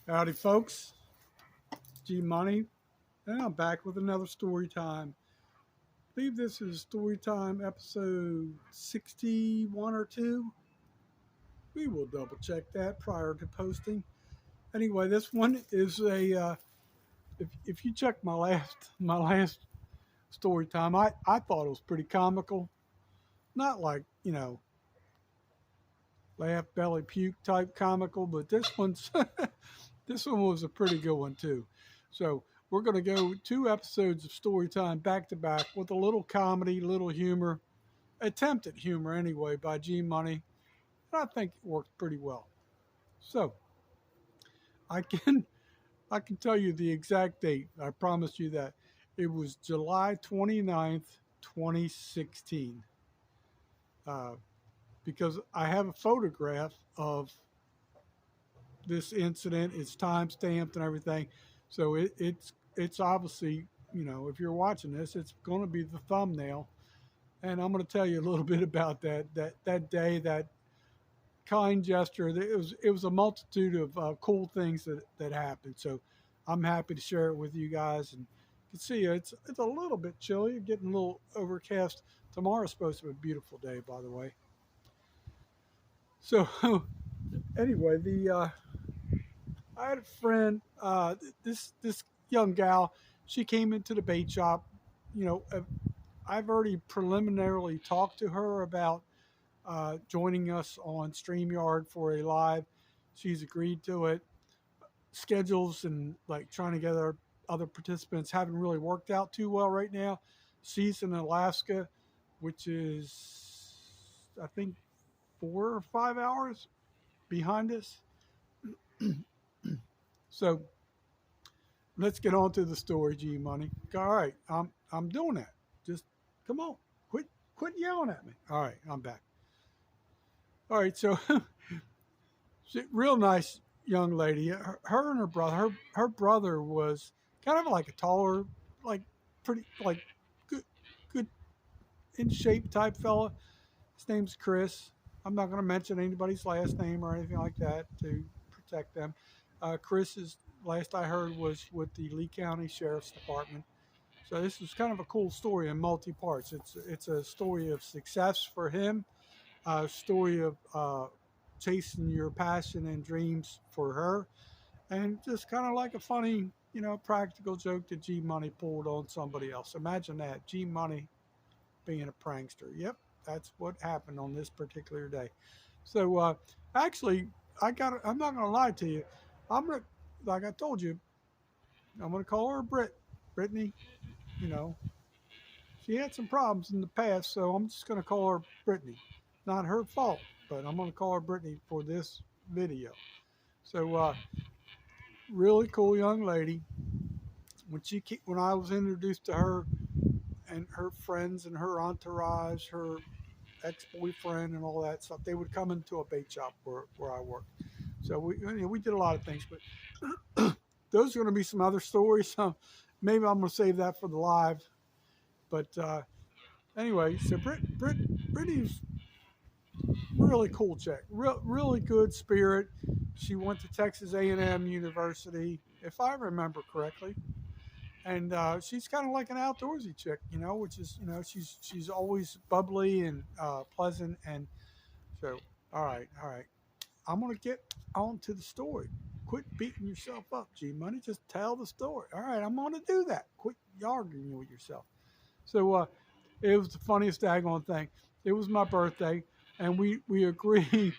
Howdy, folks. GMoney, and I'm back with another story time. I believe this is story time episode 61 or 2. We will double check that prior to posting. Anyway, this one is if you check my last story time, I thought it was pretty comical. Not like, laugh belly puke type comical, but this one was a pretty good one too. So we're going to go 2 episodes of story time back to back with a little comedy, little humor, attempt at humor anyway by GMoney, and I think it worked pretty well. So I can I can tell you the exact date. I promise you that it was July 29th, 2016. Uh, because I have a photograph of this incident. It's time stamped and everything. So it's obviously, if you're watching this, it's going to be the thumbnail. And I'm going to tell you a little bit about that day, that kind gesture. It was a multitude of cool things that happened. So I'm happy to share it with you guys. And you can see it's a little bit chilly, getting a little overcast. Tomorrow's supposed to be a beautiful day, by the way. So anyway, the I had a friend, this young gal. She came into the bait shop. You know, I've already preliminarily talked to her about joining us on StreamYard for a live. She's agreed to it. Schedules and like trying to get other participants haven't really worked out too well right now. She's in Alaska, which is I think 4 or 5 hours behind us. So let's get on to the story, GMoney. All right, I'm doing that. Just come on, quit yelling at me. All right, I'm back. All right, so real nice young lady. Her and her brother. Her brother was kind of like a taller, like pretty, like good, good in shape type fella. His name's Chris. I'm not going to mention anybody's last name or anything like that to protect them. Chris is, last I heard, was with the Lee County Sheriff's Department. So this is kind of a cool story in multi parts. It's a story of success for him, a story of chasing your passion and dreams for her, and just kind of like a funny, practical joke that GMoney pulled on somebody else. Imagine that, GMoney being a prankster. Yep, that's what happened on this particular day. So actually, I'm not gonna lie to you. I'm gonna, like I told you, I'm gonna call her Brittany. You know, she had some problems in the past, so I'm just gonna call her Brittany. Not her fault, but I'm gonna call her Brittany for this video. So really cool young lady. When I was introduced to her and her friends and her entourage, her ex-boyfriend and all that stuff, they would come into a bait shop where I worked. So we did a lot of things, but those are going to be some other stories. So maybe I'm going to save that for the live. But anyway, so Brittany's really cool chick, really good spirit. She went to Texas A&M University, if I remember correctly, and she's kind of like an outdoorsy chick, which is she's always bubbly and pleasant. And so, all right, I'm gonna get on to the story. Quit beating yourself up, GMoney. Just tell the story. All right, I'm gonna do that. Quit arguing with yourself. So it was the funniest daggone thing. It was my birthday, and we agreed.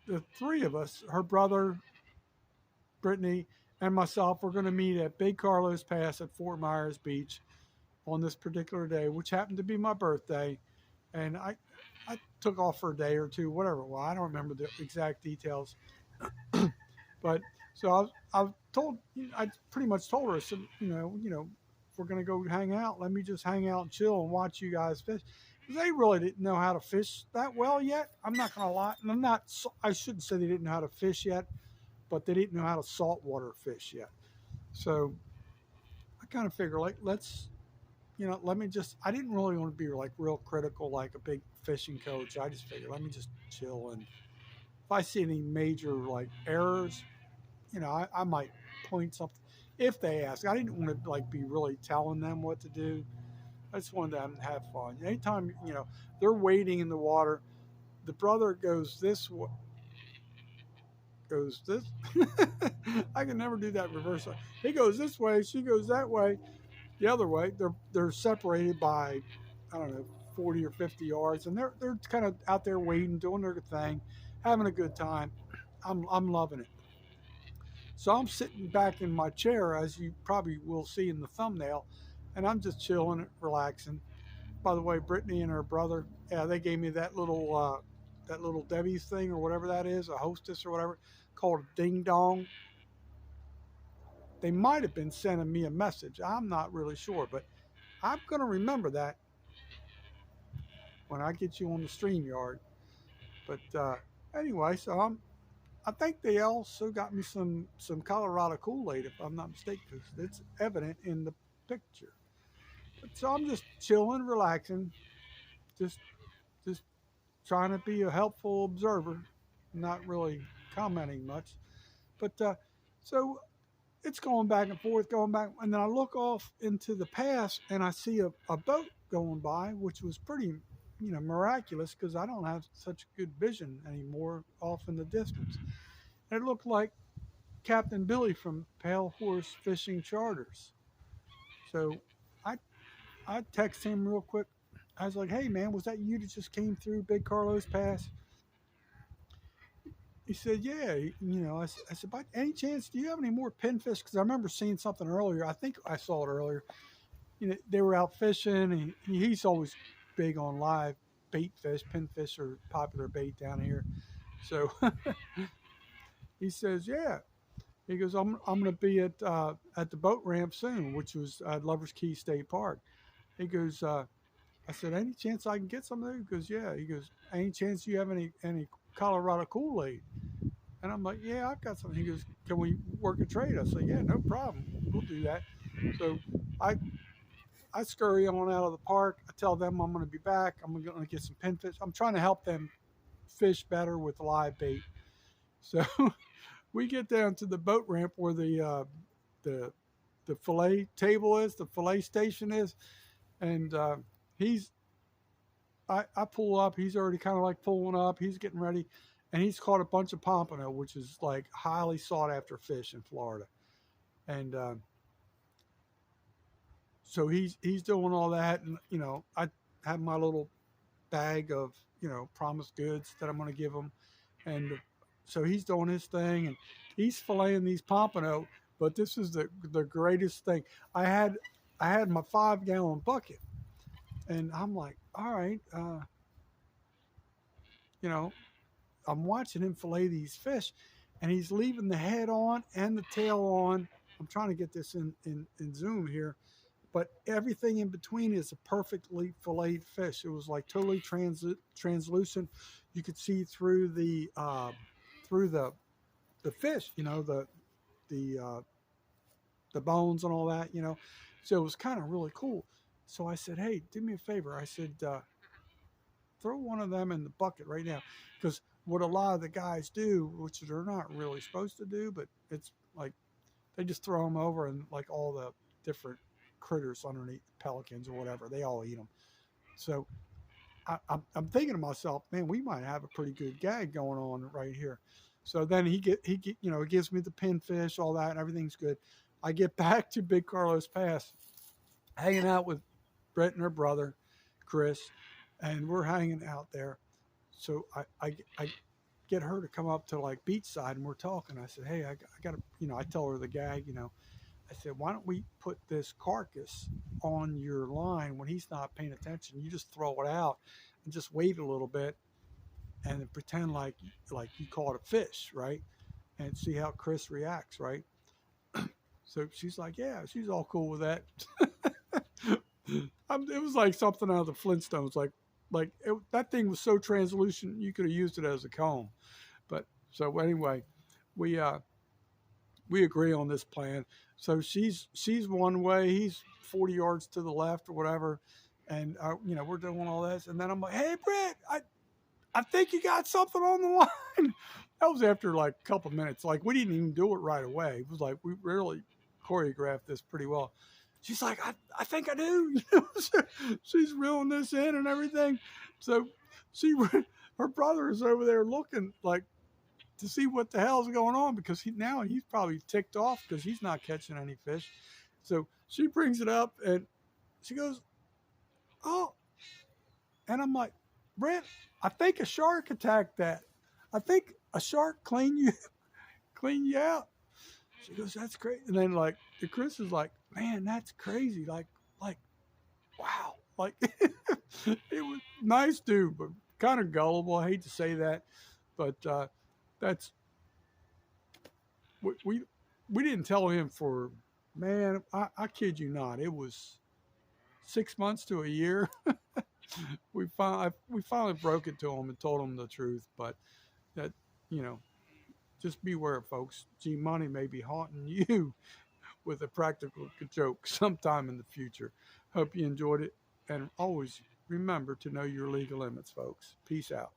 The three of us, her brother, Brittany, and myself, were going to meet at Big Carlos Pass at Fort Myers Beach on this particular day, which happened to be my birthday. And I took off for a day or two, whatever. Well, I don't remember the exact details, but so I pretty much told her, I said, if we're going to go hang out, let me just hang out and chill and watch you guys fish. They really didn't know how to fish that well yet. I'm not going to lie. And I shouldn't say they didn't know how to fish yet, but they didn't know how to saltwater fish yet. So I kind of figured, like, let me just, I didn't really want to be like real critical, like a big fishing coach. I just figured, let me just chill and if I see any major like errors, I might point something if they ask. I didn't want to like be really telling them what to do. I just wanted them to have fun. Anytime they're wading in the water, the brother goes this way, goes this. I can never do that reverse. He goes this way, she goes that way, the other way. They're separated by, I don't know, 40 or 50 yards, and they're kind of out there wading, doing their thing, having a good time. I'm loving it. So I'm sitting back in my chair, as you probably will see in the thumbnail, and I'm just chilling, relaxing. By the way, Brittany and her brother, yeah, they gave me that little Debbie's thing or whatever that is, a hostess or whatever, called a ding dong. They might have been sending me a message. I'm not really sure, but I'm gonna remember that when I get you on the StreamYard. But anyway, so I think they also got me some Colorado Kool-Aid, if I'm not mistaken, because it's evident in the picture. But so I'm just chilling, relaxing, just just trying to be a helpful observer, not really commenting much. But so it's going back and forth, going back, and then I look off into the past and I see a boat going by, which was pretty, miraculous because I don't have such good vision anymore off in the distance. And it looked like Captain Billy from Pale Horse Fishing Charters. So I I text him real quick. I was like, "Hey man, was that you that just came through Big Carlos Pass?" He said, "Yeah." I said, "By any chance, do you have any more pinfish?" Because I remember seeing something earlier. I think I saw it earlier. They were out fishing, and he's always big on live bait fish. Pinfish are popular bait down here. So he says, "Yeah." He goes, "I'm going to be at the boat ramp soon," which was at Lovers Key State Park. He goes, I said, "Any chance I can get some of that?" He goes, "Yeah." He goes, "Any chance you have any Colorado Kool-Aid?" And I'm like, "Yeah, I've got some." He goes, "Can we work a trade?" I said, "Yeah, no problem. We'll do that." So I I scurry on out of the park. I tell them I'm going to be back. I'm going to get some pinfish. I'm trying to help them fish better with live bait. So we get down to the boat ramp where the the fillet table is, the fillet station is, and he's I pull up. He's already kind of like pulling up. He's getting ready, and he's caught a bunch of pompano, which is like highly sought after fish in Florida. And so he's doing all that, and I have my little bag of promised goods that I'm going to give him, and so he's doing his thing, and he's filleting these pompano. But this is the greatest thing. I had I had my 5 gallon bucket, and I'm like, all right, you know, I'm watching him fillet these fish, and he's leaving the head on and the tail on. I'm trying to get this in zoom here, but everything in between is a perfectly filleted fish. It was like totally translucent. You could see through the fish, the the bones and all that, So it was kind of really cool. So I said, "Hey, do me a favor." I said, "Throw one of them in the bucket right now," because what a lot of the guys do, which they're not really supposed to do, but it's like they just throw them over, and like all the different critters underneath, pelicans or whatever, they all eat them. So I'm thinking to myself, man, we might have a pretty good gag going on right here. So then he gives me the pinfish, all that, and everything's good. I get back to Big Carlos Pass, hanging out with Brett and her brother, Chris, and we're hanging out there. So I get her to come up to like beachside, and we're talking. I said, "Hey, I got to," I tell her the gag, I said, "Why don't we put this carcass on your line when he's not paying attention? You just throw it out and just wait a little bit, and then pretend like you caught a fish, right? And see how Chris reacts, right?" So she's like, "Yeah," she's all cool with that. It was like something out of the Flintstones. That thing was so translucent you could have used it as a comb. But so anyway, we we agree on this plan. So she's one way, he's 40 yards to the left or whatever, and we're doing all this, and then I'm like, "Hey, Brett, I think you got something on the line. That was after like a couple minutes. Like we didn't even do it right away. It was like we really choreographed this pretty well. She's like, I think I do. She's reeling this in and everything. So she, her brother is over there looking like to see what the hell's going on because he's probably ticked off because he's not catching any fish. So she brings it up and she goes, oh, and I'm like, Brent, I think a shark attacked that. I think a shark clean you out. She goes, that's great. And then like Chris is like, man, that's crazy. Like, wow. Like it was nice dude, but kind of gullible. I hate to say that, but that's we didn't tell him for, man, I kid you not. It was 6 months to a year. we finally broke it to him and told him the truth, but that, you know, just beware, folks. GMoney may be haunting you with a practical joke sometime in the future. Hope you enjoyed it, and always remember to know your legal limits, folks. Peace out.